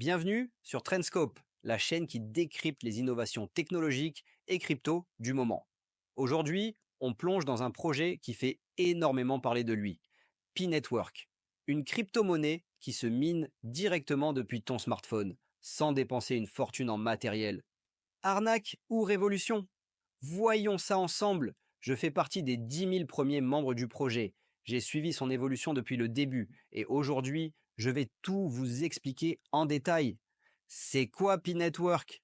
Bienvenue sur Trendscope, la chaîne qui décrypte les innovations technologiques et crypto du moment. Aujourd'hui, on plonge dans un projet qui fait énormément parler de lui, P-Network, une crypto-monnaie qui se mine directement depuis ton smartphone, sans dépenser une fortune en matériel. Arnaque ou révolution? Voyons ça ensemble. Je fais partie des 10 000 premiers membres du projet. J'ai suivi son évolution depuis le début et aujourd'hui, je vais tout vous expliquer en détail. C'est quoi P-Network?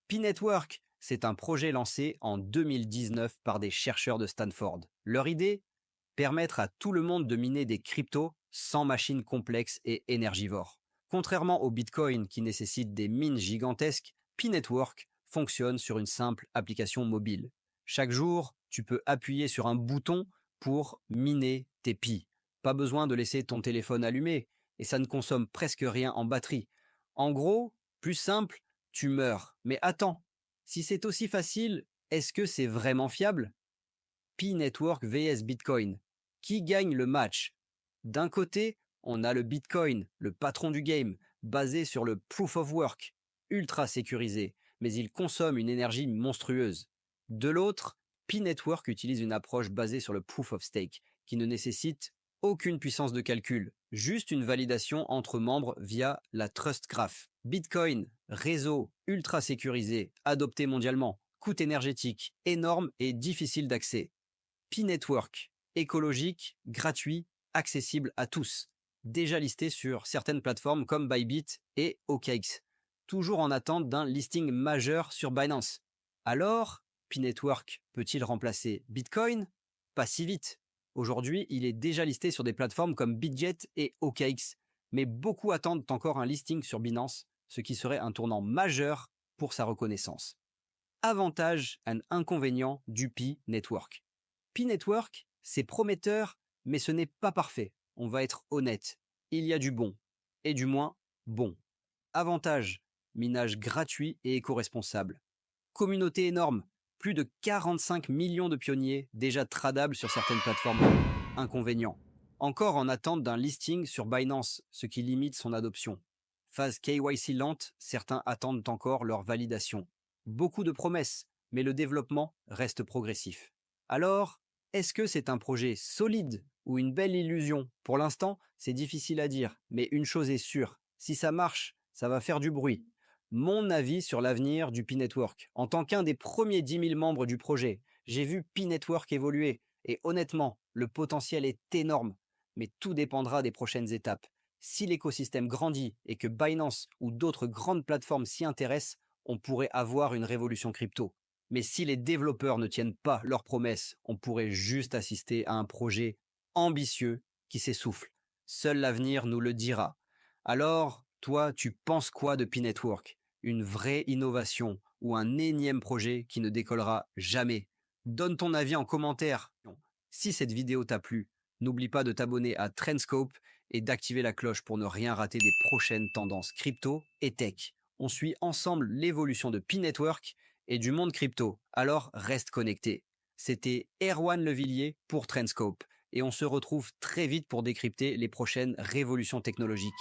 P-Network, c'est un projet lancé en 2019 par des chercheurs de Stanford. Leur idée? Permettre à tout le monde de miner des cryptos sans machines complexes et énergivores. Contrairement au Bitcoin qui nécessite des mines gigantesques, P-Network fonctionne sur une simple application mobile. Chaque jour, tu peux appuyer sur un bouton pour miner tes Pi. Pas besoin de laisser ton téléphone allumé et ça ne consomme presque rien en batterie. En gros, plus simple, tu meurs. Mais attends, si c'est aussi facile, est-ce que c'est vraiment fiable? P-Network vs Bitcoin. Qui gagne le match? D'un côté, on a le Bitcoin, le patron du game, basé sur le proof of work, ultra sécurisé, mais il consomme une énergie monstrueuse. De l'autre, P-Network utilise une approche basée sur le proof of stake, qui ne nécessite aucune puissance de calcul, juste une validation entre membres via la Trust Graph. Bitcoin, réseau ultra sécurisé, adopté mondialement, coût énergétique énorme et difficile d'accès. P-Network, écologique, gratuit, accessible à tous. Déjà listé sur certaines plateformes comme Bybit et OKX. Toujours en attente d'un listing majeur sur Binance. Alors, P-Network peut-il remplacer Bitcoin? Pas si vite. Aujourd'hui, il est déjà listé sur des plateformes comme Bitget et OKX. Mais beaucoup attendent encore un listing sur Binance, ce qui serait un tournant majeur pour sa reconnaissance. Avantages et inconvénients du P-Network. P-Network, c'est prometteur, mais ce n'est pas parfait. On va être honnête. Il y a du bon et du moins bon. Avantage, minage gratuit et éco-responsable. Communauté énorme, plus de 45 millions de pionniers déjà tradables sur certaines plateformes. Inconvénient, encore en attente d'un listing sur Binance, ce qui limite son adoption. Phase KYC lente, certains attendent encore leur validation. Beaucoup de promesses, mais le développement reste progressif. Alors, est-ce que c'est un projet solide ou une belle illusion? Pour l'instant, c'est difficile à dire, mais une chose est sûre, si ça marche, ça va faire du bruit. Mon avis sur l'avenir du P-Network. En tant qu'un des premiers 10 000 membres du projet, j'ai vu P-Network évoluer et honnêtement, le potentiel est énorme, mais tout dépendra des prochaines étapes. Si l'écosystème grandit et que Binance ou d'autres grandes plateformes s'y intéressent, on pourrait avoir une révolution crypto. Mais si les développeurs ne tiennent pas leurs promesses, on pourrait juste assister à un projet ambitieux qui s'essouffle. Seul l'avenir nous le dira. Alors, toi, tu penses quoi de P-Network? Une vraie innovation ou un énième projet qui ne décollera jamais? Donne ton avis en commentaire. Si cette vidéo t'a plu, n'oublie pas de t'abonner à Trendscope et d'activer la cloche pour ne rien rater des prochaines tendances crypto et tech. On suit ensemble l'évolution de P-Network et du monde crypto, alors reste connecté. C'était Erwan Levillier pour Trendscope et on se retrouve très vite pour décrypter les prochaines révolutions technologiques.